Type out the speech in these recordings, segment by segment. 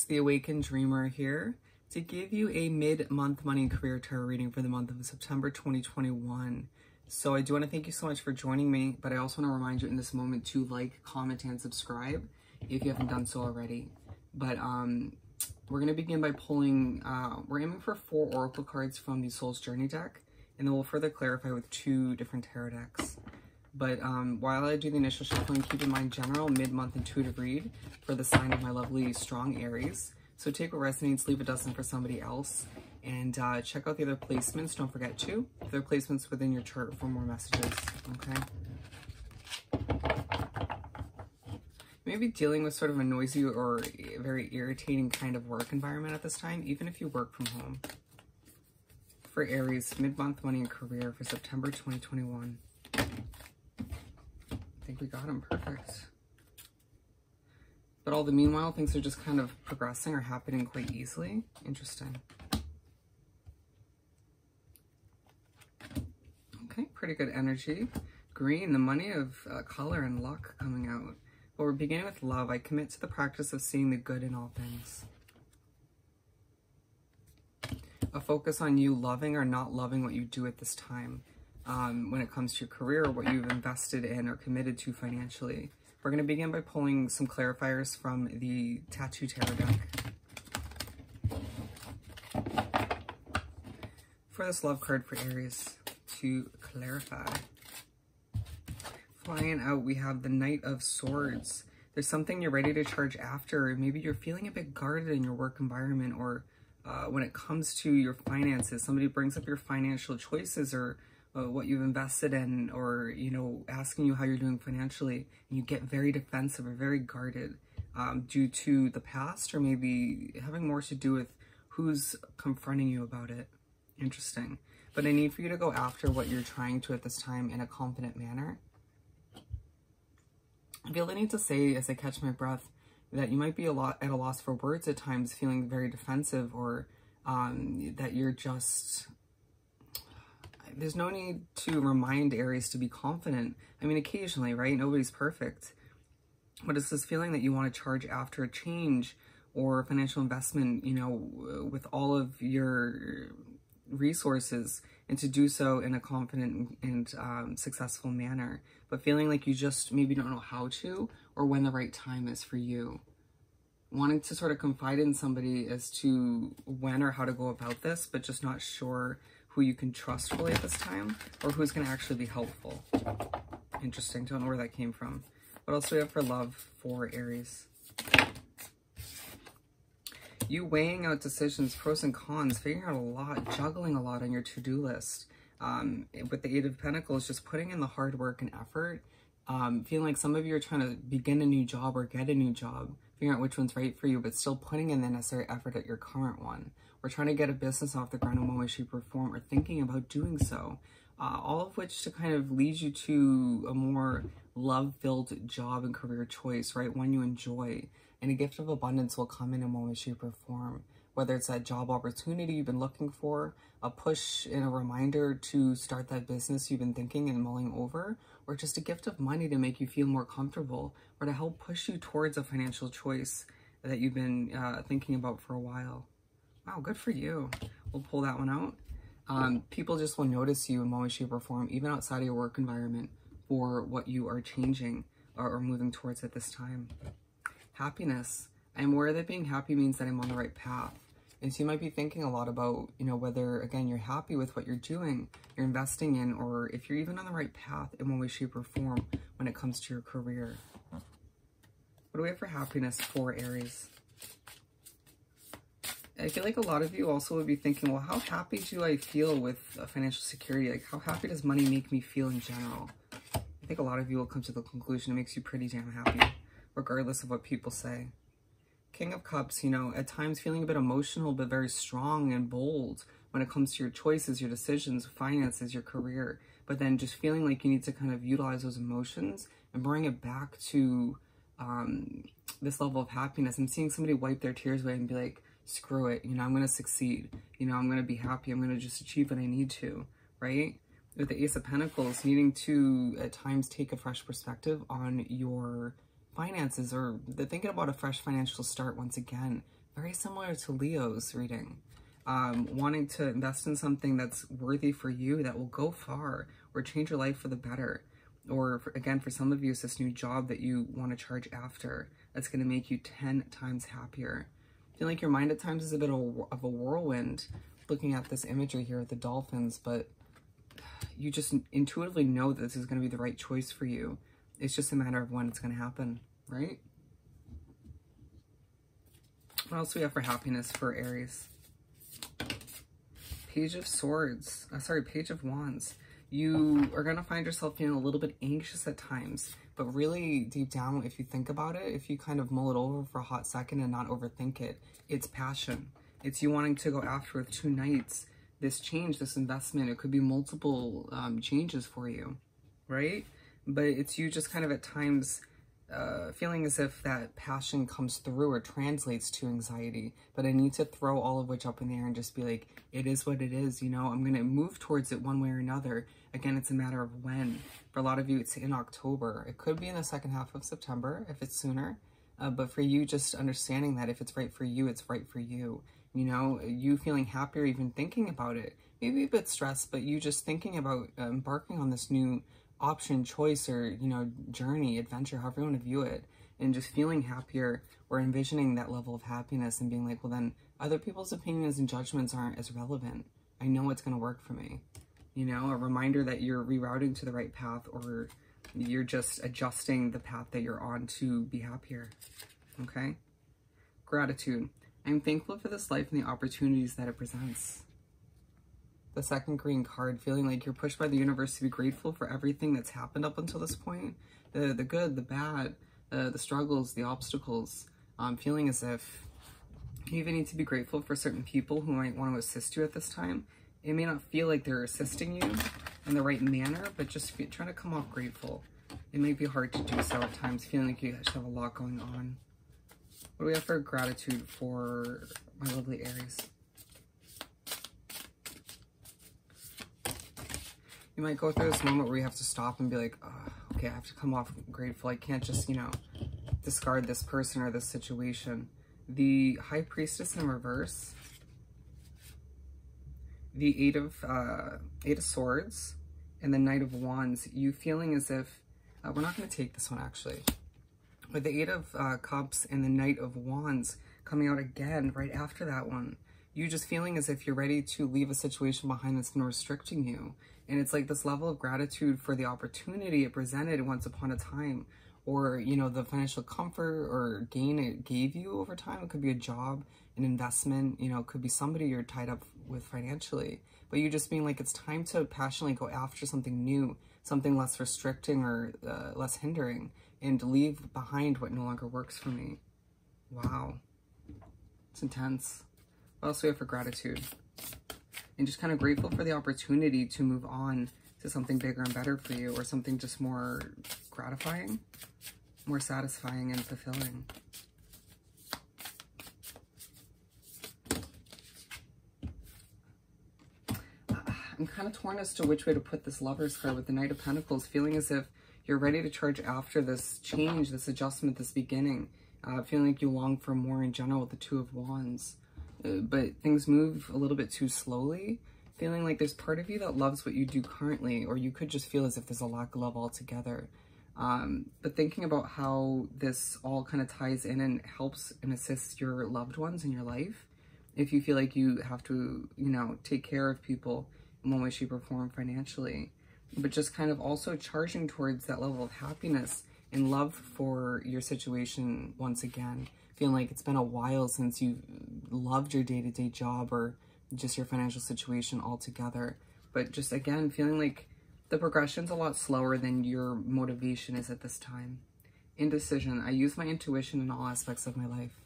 the Awakened Dreamer here to give you a mid-month money and career tarot reading for the month of September 2021. So I do want to thank you so much for joining me, but I also want to remind you in this moment to like, comment, and subscribe if you haven't done so already. But we're going to begin by pulling, we're aiming for 4 oracle cards from the Soul's Journey deck, and then we'll further clarify with 2 different tarot decks. But while I do the initial shuffling, keep in mind general mid-month intuitive read for the sign of my lovely strong Aries. So take what resonates, leave it doesn't for somebody else, and check out the other placements. Don't forget to the other placements within your chart for more messages. Okay. Maybe dealing with sort of a noisy or very irritating kind of work environment at this time, even if you work from home. For Aries, mid-month money and career for September 2021. I think we got him perfect. But all the meanwhile, things are just kind of progressing or happening quite easily. Interesting. Okay, pretty good energy. Green, the money of color and luck coming out. Well, we're beginning with love. I commit to the practice of seeing the good in all things. A focus on you loving or not loving what you do at this time. When it comes to your career or what you've invested in or committed to financially. We're going to begin by pulling some clarifiers from the Tattoo Tarot deck. For this love card for Aries to clarify. Flying out, we have the Knight of Swords. There's something you're ready to charge after. Maybe you're feeling a bit guarded in your work environment, or when it comes to your finances, somebody brings up your financial choices or what you've invested in, or, you know, asking you how you're doing financially, and you get very defensive or very guarded due to the past, or maybe having more to do with who's confronting you about it. Interesting. But I need for you to go after what you're trying to at this time in a confident manner. I feel the need to say, as I catch my breath, that you might be at a loss for words at times, feeling very defensive, or that you're just... There's no need to remind Aries to be confident. I mean, occasionally, right? Nobody's perfect. But it's this feeling that you want to charge after a change or financial investment, you know, with all of your resources, and to do so in a confident and successful manner. But feeling like you just maybe don't know how to, or when the right time is for you. Wanting to sort of confide in somebody as to when or how to go about this, but just not sure who you can trust fully at this time, or who's going to actually be helpful. Interesting. Don't know where that came from. What else do we have for love for Aries? You weighing out decisions, pros and cons, figuring out a lot, juggling a lot on your to-do list. With the Eight of Pentacles, just putting in the hard work and effort. Feeling like some of you are trying to begin a new job or get a new job, figuring out which one's right for you, but still putting in the necessary effort at your current one. We're trying to get a business off the ground in one way, shape, or form, or thinking about doing so. All of which to kind of lead you to a more love-filled job and career choice, right? One you enjoy. And a gift of abundance will come in one way, shape, or form. Whether it's that job opportunity you've been looking for, a push and a reminder to start that business you've been thinking and mulling over, or just a gift of money to make you feel more comfortable, or to help push you towards a financial choice that you've been thinking about for a while. Wow, good for you. We'll pull that one out. People just will notice you in one way, shape, or form, even outside of your work environment, for what you are changing or moving towards at this time. Happiness. I'm aware that being happy means that I'm on the right path. And so you might be thinking a lot about, you know, whether, again, you're happy with what you're doing, you're investing in, or if you're even on the right path in one way, shape, or form when it comes to your career. What do we have for happiness for Aries? I feel like a lot of you also would be thinking, well, how happy do I feel with financial security? Like, how happy does money make me feel in general? I think a lot of you will come to the conclusion it makes you pretty damn happy, regardless of what people say. King of Cups, you know, at times feeling a bit emotional, but very strong and bold when it comes to your choices, your decisions, finances, your career. But then just feeling like you need to kind of utilize those emotions and bring it back to this level of happiness. I'm seeing somebody wipe their tears away and be like, screw it, you know, I'm going to succeed. You know, I'm going to be happy. I'm going to just achieve what I need to, right? With the Ace of Pentacles, needing to at times take a fresh perspective on your finances, or thinking about a fresh financial start once again, very similar to Leo's reading. Wanting to invest in something that's worthy for you, that will go far or change your life for the better. Or again, for some of you, it's this new job that you want to charge after that's going to make you 10 times happier. I feel like your mind at times is a bit of a whirlwind looking at this imagery here of the dolphins, but you just intuitively know that this is going to be the right choice for you. It's just a matter of when it's going to happen, right? What else do we have for happiness for Aries? Page of Swords. Page of Wands. You are going to find yourself feeling a little bit anxious at times, but really deep down, if you think about it, if you kind of mull it over for a hot second and not overthink it, it's passion. It's you wanting to go after with 2 knights, this change, this investment. It could be multiple changes for you, right? But it's you just kind of at times feeling as if that passion comes through or translates to anxiety. But I need to throw all of which up in the air and just be like, it is what it is, you know? I'm going to move towards it one way or another. Again, it's a matter of when. For a lot of you, it's in October. It could be in the second half of September if it's sooner. But for you, just understanding that if it's right for you, it's right for you. You know, you feeling happier even thinking about it. Maybe a bit stressed, but you just thinking about embarking on this new option, choice, or, you know, journey, adventure, however you want to view it, and just feeling happier or envisioning that level of happiness and being like, well, then other people's opinions and judgments aren't as relevant. I know what's going to work for me. You know, a reminder that you're rerouting to the right path, or you're just adjusting the path that you're on to be happier. Okay? Gratitude. I'm thankful for this life and the opportunities that it presents. The second green card, feeling like you're pushed by the universe to be grateful for everything that's happened up until this point. The good, the bad, the struggles, the obstacles. Feeling as if you even need to be grateful for certain people who might want to assist you at this time. It may not feel like they're assisting you in the right manner, but just trying to come off grateful. It may be hard to do so at times, feeling like you just have a lot going on. What do we have for gratitude for my lovely Aries? You might go through this moment where you have to stop and be like, oh, okay, I have to come off grateful. I can't just, you know, discard this person or this situation. The High Priestess in reverse. The Eight of Swords and the Knight of Wands. You feeling as if, we're not going to take this one actually. With the Eight of Cups and the Knight of Wands coming out again right after that one. You just feeling as if you're ready to leave a situation behind that's been restricting you. And it's like this level of gratitude for the opportunity it presented once upon a time, or, you know, the financial comfort or gain it gave you over time. It could be a job, an investment, you know, it could be somebody you're tied up with financially, but you just being like, it's time to passionately go after something new, something less restricting or less hindering, and leave behind what no longer works for me. Wow. It's intense. What else do we have for gratitude? And just kind of grateful for the opportunity to move on to something bigger and better for you, or something just more gratifying, more satisfying and fulfilling. I'm kind of torn as to which way to put this Lover's card with the Knight of Pentacles, feeling as if you're ready to charge after this change, this adjustment, this beginning. Feeling like you long for more in general with the Two of Wands. But things move a little bit too slowly. Feeling like there's part of you that loves what you do currently, or you could just feel as if there's a lack of love altogether. But thinking about how this all kind of ties in and helps and assists your loved ones in your life. If you feel like you have to, you know, take care of people in one way, shape, or form financially. But just kind of also charging towards that level of happiness and love for your situation once again. Feeling like it's been a while since you loved your day-to-day job or just your financial situation altogether. But just, again, feeling like the progression's a lot slower than your motivation is at this time. Indecision. I use my intuition in all aspects of my life.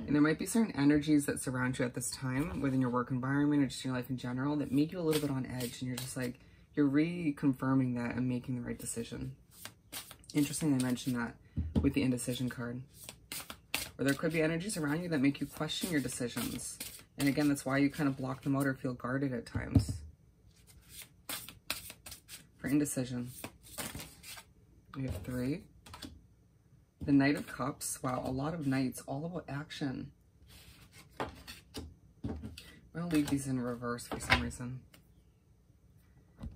And there might be certain energies that surround you at this time within your work environment or just your life in general that make you a little bit on edge. And you're just like, you're reconfirming that and making the right decision. Interesting I mentioned that with the indecision card. Or there could be energies around you that make you question your decisions. And again, that's why you kind of block them out or feel guarded at times. For indecision, we have 3, The Knight of Cups. Wow, a lot of knights, all about action. I'm going to leave these in reverse for some reason.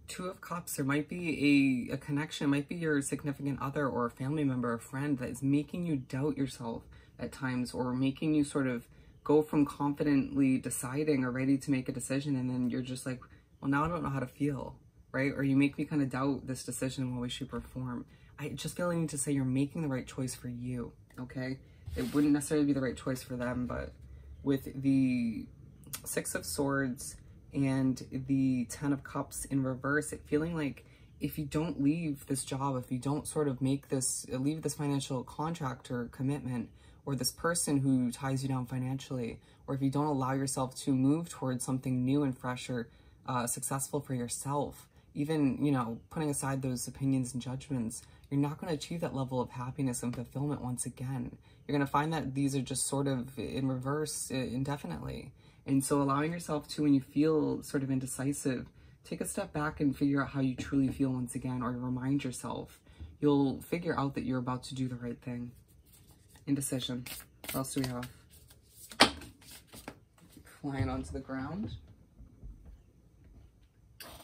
Two of Cups. There might be a connection. It might be your significant other or a family member, a friend that is making you doubt yourself at times, or making you sort of go from confidently deciding or ready to make a decision, and then you're just like, well, now I don't know how to feel, right? Or you make me kind of doubt this decision in what way, shape, or form. I just feel I need to say you're making the right choice for you, okay? It wouldn't necessarily be the right choice for them, but with the Six of Swords and the Ten of Cups in reverse, it feeling like if you don't leave this job, if you don't sort of leave this financial contract or commitment, or this person who ties you down financially, or if you don't allow yourself to move towards something new and fresh or successful for yourself, even, you know, putting aside those opinions and judgments, you're not going to achieve that level of happiness and fulfillment once again. You're going to find that these are just sort of in reverse indefinitely. And so allowing yourself to, when you feel sort of indecisive, take a step back and figure out how you truly feel once again, or remind yourself. You'll figure out that you're about to do the right thing. Indecision. What else do we have? Flying onto the ground.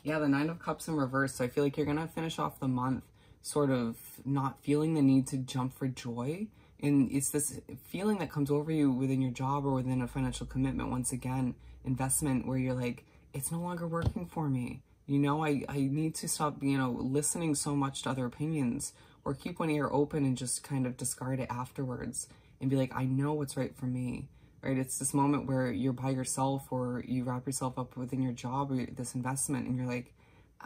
Yeah, the Nine of Cups in reverse. So I feel like you're going to finish off the month sort of not feeling the need to jump for joy. And it's this feeling that comes over you within your job or within a financial commitment, once again, investment, where you're like, it's no longer working for me. You know, I need to stop, you know, listening so much to other opinions, or keep one ear open and just kind of discard it afterwards and be like, I know what's right for me, right? It's this moment where you're by yourself, or you wrap yourself up within your job or this investment, and you're like,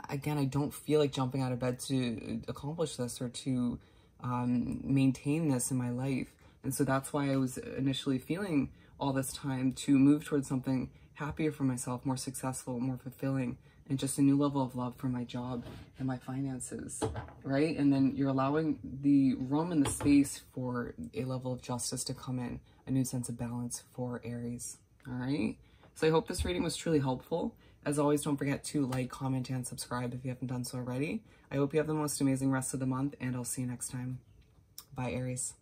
again, I don't feel like jumping out of bed to accomplish this or to maintain this in my life. And so that's why I was initially feeling all this time to move towards something happier for myself, more successful, more fulfilling, and just a new level of love for my job and my finances, right? And then you're allowing the room and the space for a level of justice to come in, a new sense of balance for Aries, all right? So I hope this reading was truly helpful. As always, don't forget to like, comment, and subscribe if you haven't done so already. I hope you have the most amazing rest of the month, and I'll see you next time. Bye, Aries.